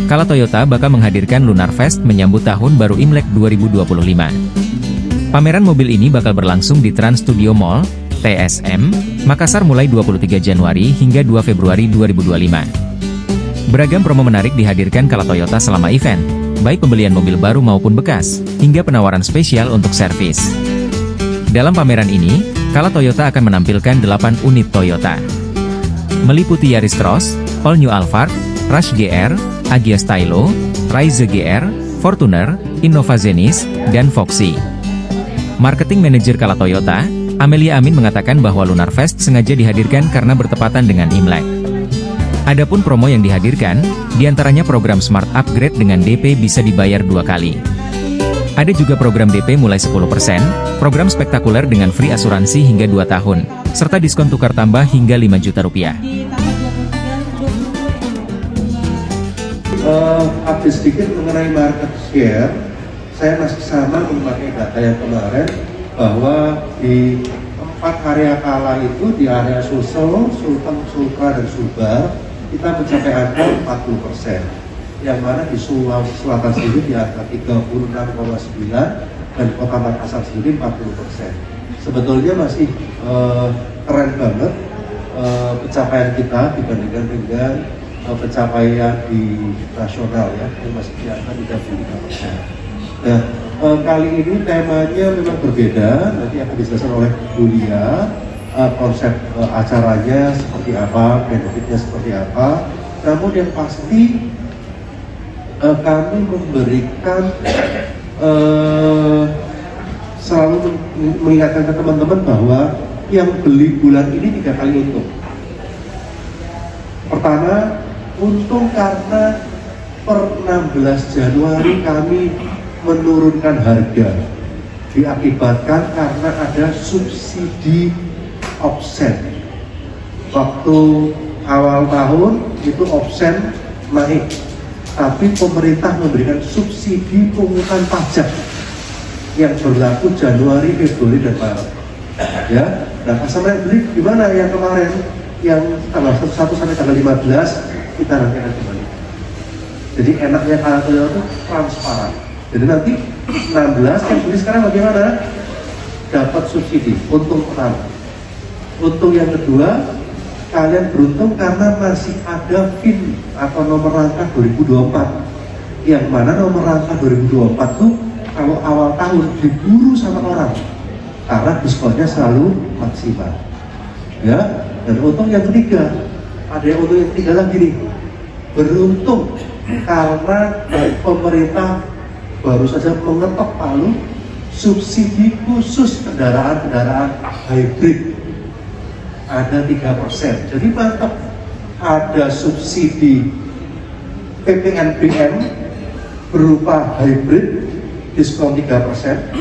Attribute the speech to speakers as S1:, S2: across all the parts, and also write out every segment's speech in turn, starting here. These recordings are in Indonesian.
S1: kala Toyota bakal menghadirkan Lunar Fest menyambut tahun baru Imlek 2025. Pameran mobil ini bakal berlangsung di Trans Studio Mall, TSM, Makassar mulai 23 Januari hingga 2 Februari 2025. Beragam promo menarik dihadirkan kala Toyota selama event, baik pembelian mobil baru maupun bekas, hingga penawaran spesial untuk servis. Dalam pameran ini, kala Toyota akan menampilkan 8 unit Toyota. Meliputi Yaris Cross, All New Alphard, Rush GR, Agya Stylo, Rise GR, Fortuner, Innova Zenith, dan Foxy. Marketing Manager kala Toyota, Amelia Amin mengatakan bahwa Lunar Fest sengaja dihadirkan karena bertepatan dengan Imlek. Adapun promo yang dihadirkan, diantaranya program Smart Upgrade dengan DP bisa dibayar 2 kali. Ada juga program DP mulai 10%, program spektakuler dengan free asuransi hingga 2 tahun, serta diskon tukar tambah hingga 5 juta rupiah.
S2: Update sedikit mengenai market share. Saya masih sama memakai data yang kemarin bahwa di 4 area kala itu di area Sulsel, Sulteng, Sultra, dan Sumbar kita mencapai angka 40%, yang mana di Sulawesi Selatan sendiri di angka 36,9 dan Kota Makassar sendiri 40%. Sebetulnya masih keren banget pencapaian kita dibandingkan dengan pencapaian di nasional ya, yang masih di angka 35%. Nah, kali ini temanya memang berbeda, nanti akan dijelaskan oleh Julia, konsep acaranya seperti apa, benefitnya seperti apa. Namun yang pasti kami memberikan selalu mengingatkan ke teman-teman bahwa yang beli bulan ini 3 kali untung. Pertama, untung karena per 16 Januari kami menurunkan harga, diakibatkan karena ada subsidi offset. Waktu awal tahun itu offset naik, tapi pemerintah memberikan subsidi pungutan pajak yang berlaku Januari, Februari, dan Maret. Ya, nah customer yang beli gimana yang kemarin, yang tanggal 1 sampai tanggal 15 kita nanti akan kembali. Jadi enaknya kalau itu transparan. Jadi nanti 16 yang beli sekarang bagaimana? Dapat subsidi, untung pertama. Untung yang kedua, kalian beruntung karena masih ada PIN atau nomor rangka 2024. Yang mana nomor rangka 2024 tuh kalau awal tahun diburu sama orang karena diskonnya selalu maksimal. Ya, dan untung yang ketiga, ada yang untung yang ketiga lagi nih. Beruntung karena pemerintah baru saja mengetok palu subsidi khusus kendaraan-kendaraan hybrid ada 3%. Jadi mantap, ada subsidi PPNBM berupa hybrid diskon 3%,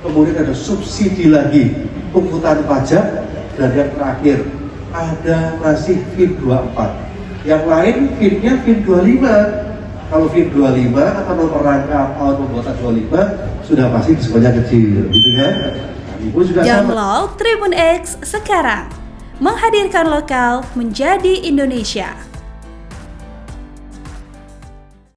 S2: kemudian ada subsidi lagi pungutan pajak, dan yang terakhir ada masih FIN 24. Yang lain FIN-nya FIN 25. Kalau FIN 25 atau nomor rangka tahun pembuatan 25 sudah pasti diskonnya kecil, gitu kan? Ibu juga
S3: Download Tribun X sekarang, menghadirkan lokal menjadi Indonesia.